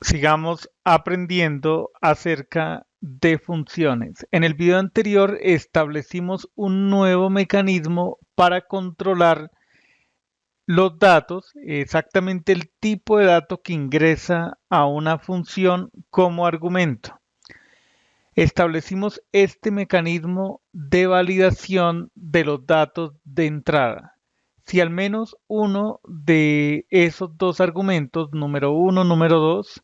Sigamos aprendiendo acerca de funciones. En el video anterior establecimos un nuevo mecanismo para controlar los datos, exactamente el tipo de dato que ingresa a una función como argumento. Establecimos este mecanismo de validación de los datos de entrada. Si al menos uno de esos dos argumentos, número uno, número 2,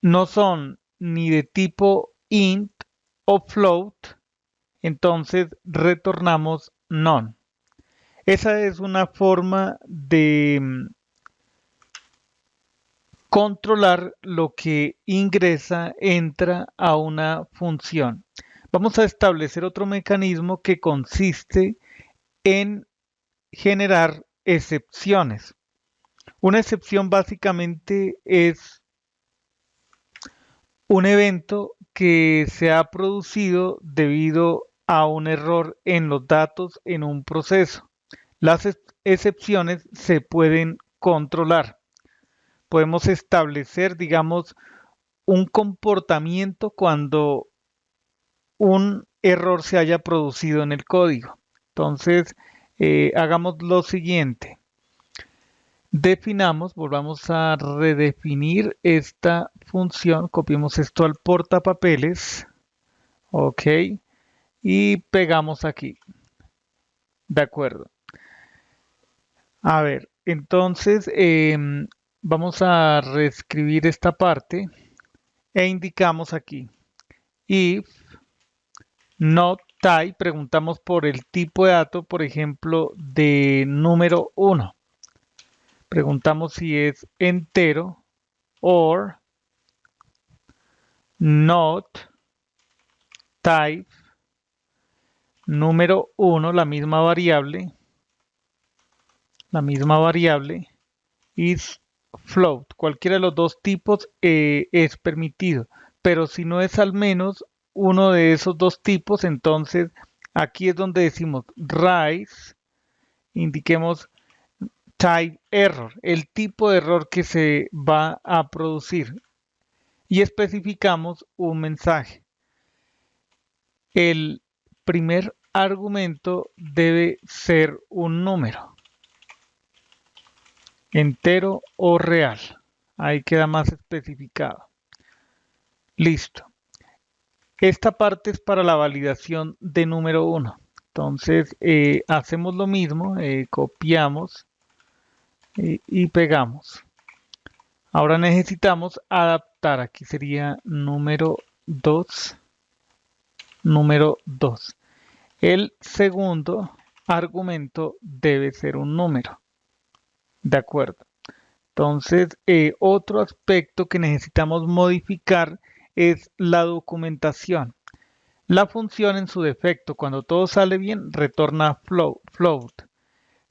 no son ni de tipo int o float, entonces retornamos none. Esa es una forma de controlar lo que ingresa, entra a una función. Vamos a establecer otro mecanismo que consiste en generar excepciones. Una excepción básicamente es un evento que se ha producido debido a un error en los datos en un proceso. Las excepciones se pueden controlar. Podemos establecer, digamos, un comportamiento cuando un error se haya producido en el código. Entonces, hagamos lo siguiente. Definamos, volvamos a redefinir esta función, copiemos esto al portapapeles, ok, y pegamos aquí. De acuerdo. A ver, entonces vamos a reescribir esta parte e indicamos aquí if not type, preguntamos por el tipo de dato, por ejemplo, de número 1. Preguntamos si es entero or not type número 1, la misma variable is float. Cualquiera de los dos tipos es permitido, pero si no es al menos uno de esos dos tipos, entonces aquí es donde decimos rise, indiquemos type error, el tipo de error que se va a producir y especificamos un mensaje. El primer argumento debe ser un número, entero o real. Ahí queda más especificado. Listo. Esta parte es para la validación de número 1. Entonces, hacemos lo mismo, copiamos y pegamos. Ahora necesitamos adaptar. Aquí sería número 2. Número 2. El segundo argumento debe ser un número. De acuerdo. Entonces, otro aspecto que necesitamos modificar es la documentación. La función en su defecto, cuando todo sale bien, retorna float.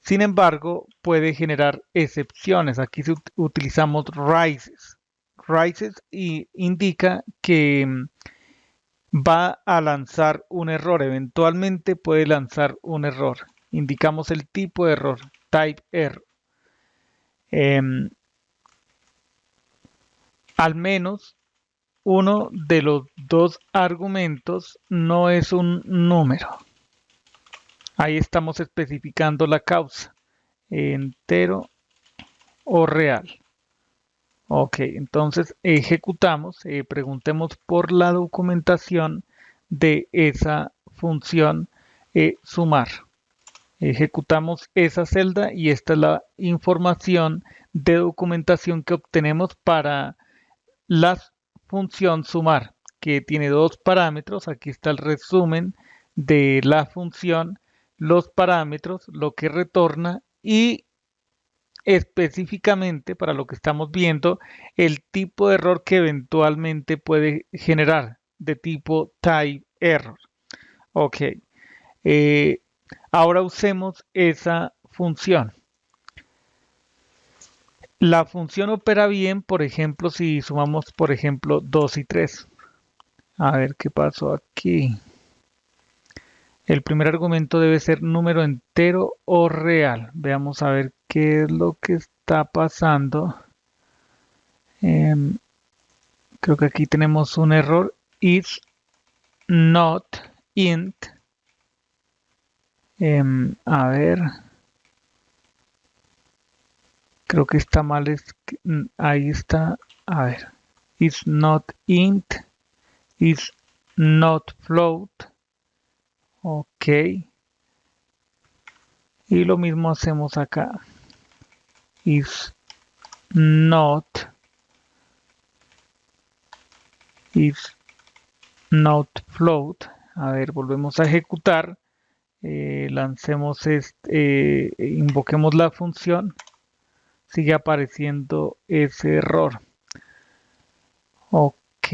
Sin embargo, puede generar excepciones. Aquí utilizamos rises. Rises indica que va a lanzar un error. Eventualmente puede lanzar un error. Indicamos el tipo de error, type error. Al menos uno de los dos argumentos no es un número. Ahí estamos especificando la causa, entero o real. Ok, entonces ejecutamos, preguntemos por la documentación de esa función sumar. Ejecutamos esa celda y esta es la información de documentación que obtenemos para la función sumar, que tiene dos parámetros. Aquí está el resumen de la función, los parámetros, lo que retorna y específicamente para lo que estamos viendo, el tipo de error que eventualmente puede generar de tipo type error. Ok. Eh, Ahora usemos esa función. La función opera bien, por ejemplo, si sumamos, por ejemplo, 2 y 3. A ver qué pasó aquí. El primer argumento debe ser número entero o real. Veamos a ver qué es lo que está pasando. Creo que aquí tenemos un error. Is not int. A ver. Creo que está mal. Ahí está. A ver. Is not int. Is not float. Ok. Y lo mismo hacemos acá. Is not float. A ver, volvemos a ejecutar. Lancemos invoquemos la función. Sigue apareciendo ese error. Ok.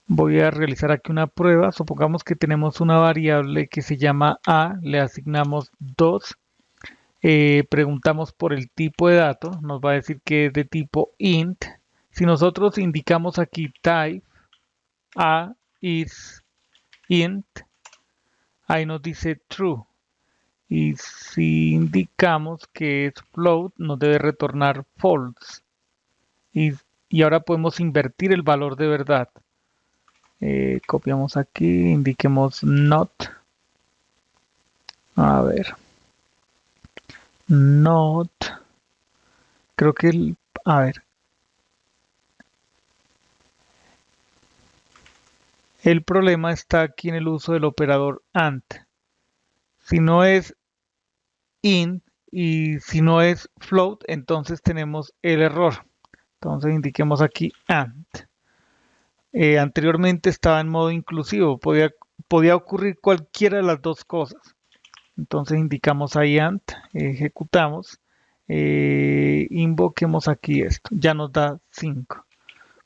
Voy a realizar aquí una prueba. Supongamos que tenemos una variable que se llama a, le asignamos 2. Preguntamos por el tipo de dato, nos va a decir que es de tipo int. Si nosotros indicamos aquí type a is int, ahí nos dice true. Y si indicamos que es float, nos debe retornar false. Y ahora podemos invertir el valor de verdad. Copiamos aquí, indiquemos not. A ver. Not. Creo que a ver. El problema está aquí en el uso del operador AND. Si no es int y si no es float, entonces tenemos el error. Entonces indiquemos aquí AND. Anteriormente estaba en modo inclusivo, podía ocurrir cualquiera de las dos cosas. Entonces indicamos ahí AND, ejecutamos, invoquemos aquí esto, ya nos da 5.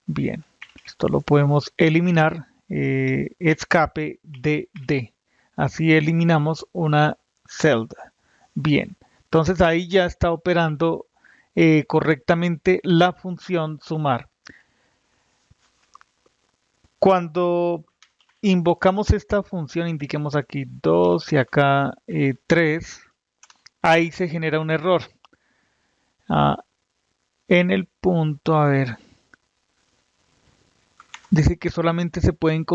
Bien, esto lo podemos eliminar, escape DD. Así eliminamos una celda. Bien, entonces ahí ya está operando correctamente la función sumar. Cuando invocamos esta función, indiquemos aquí 2 y acá 3, ahí se genera un error. En el punto, a ver, dice que solamente se pueden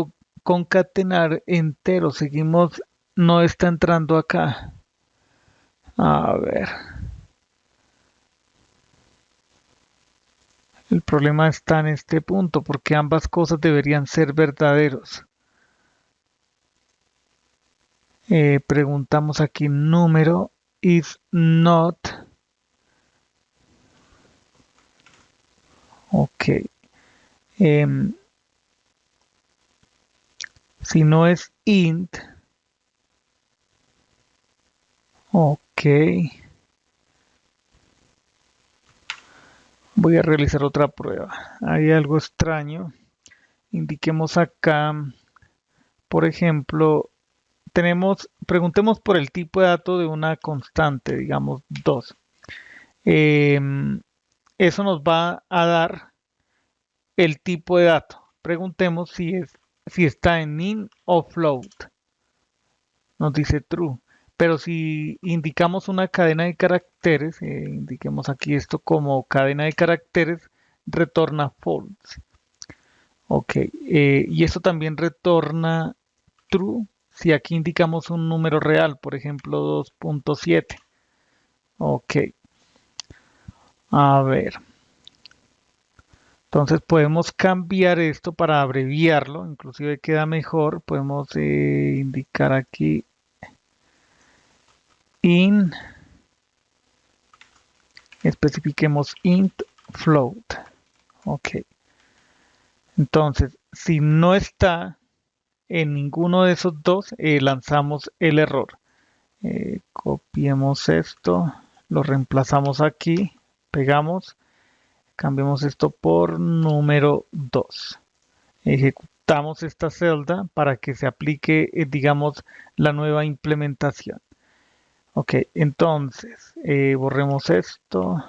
concatenar enteros. Seguimos, no está entrando acá. A ver. El problema está en este punto, porque ambas cosas deberían ser verdaderos. Preguntamos aquí número is not. Ok. Si no es int. Ok. Voy a realizar otra prueba. Hay algo extraño. Indiquemos acá, por ejemplo, preguntemos por el tipo de dato de una constante, digamos 2. Eso nos va a dar el tipo de dato. Preguntemos si está en int o float. Nos dice true. Pero si indicamos una cadena de caracteres, indiquemos aquí esto como cadena de caracteres, retorna false. Ok, y esto también retorna true si aquí indicamos un número real, por ejemplo 2.7. Ok, a ver. Entonces podemos cambiar esto para abreviarlo, inclusive queda mejor. Podemos indicar aquí especifiquemos int float. Ok. Entonces, si no está en ninguno de esos dos, lanzamos el error. Copiemos esto, lo reemplazamos aquí, pegamos, cambiemos esto por número 2. Ejecutamos esta celda para que se aplique, digamos, la nueva implementación. Ok, entonces, borremos esto.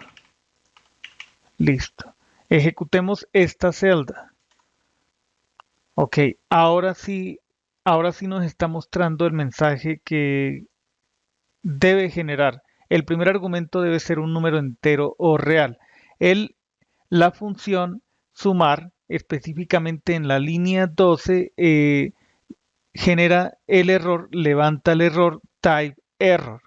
Listo. Ejecutemos esta celda. Ok, ahora sí nos está mostrando el mensaje que debe generar. El primer argumento debe ser un número entero o real. La función sumar, específicamente en la línea 12, genera el error, levanta el error type error.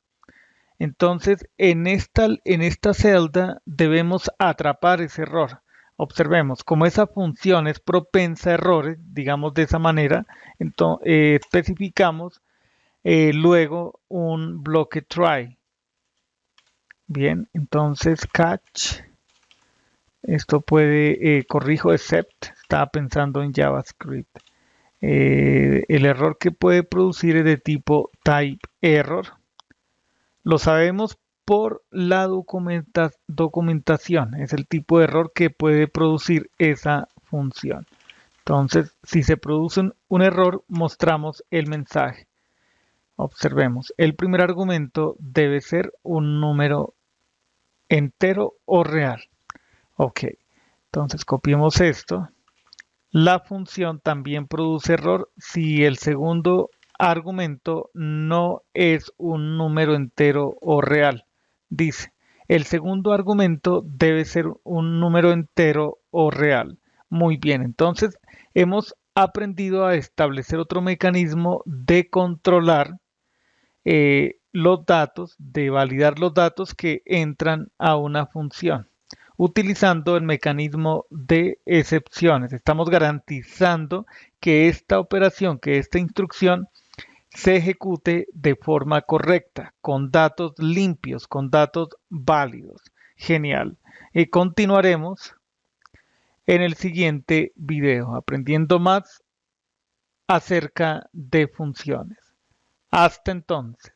Entonces, en esta celda debemos atrapar ese error. Observemos, como esa función es propensa a errores, digamos de esa manera, entonces especificamos luego un bloque try. Bien, entonces catch, esto puede, corrijo except, estaba pensando en JavaScript. El error que puede producir es de tipo type error. Lo sabemos por la documentación. Es el tipo de error que puede producir esa función. Entonces, si se produce un error, mostramos el mensaje. Observemos, el primer argumento debe ser un número entero o real. Ok, entonces copiemos esto. La función también produce error si el segundo argumento no es un número entero o real. Dice, el segundo argumento debe ser un número entero o real. Muy bien, entonces hemos aprendido a establecer otro mecanismo de controlar los datos, de validar los datos que entran a una función utilizando el mecanismo de excepciones. Estamos garantizando que esta operación, que esta instrucción se ejecute de forma correcta, con datos limpios, con datos válidos. Genial. Y continuaremos en el siguiente video, aprendiendo más acerca de funciones. Hasta entonces.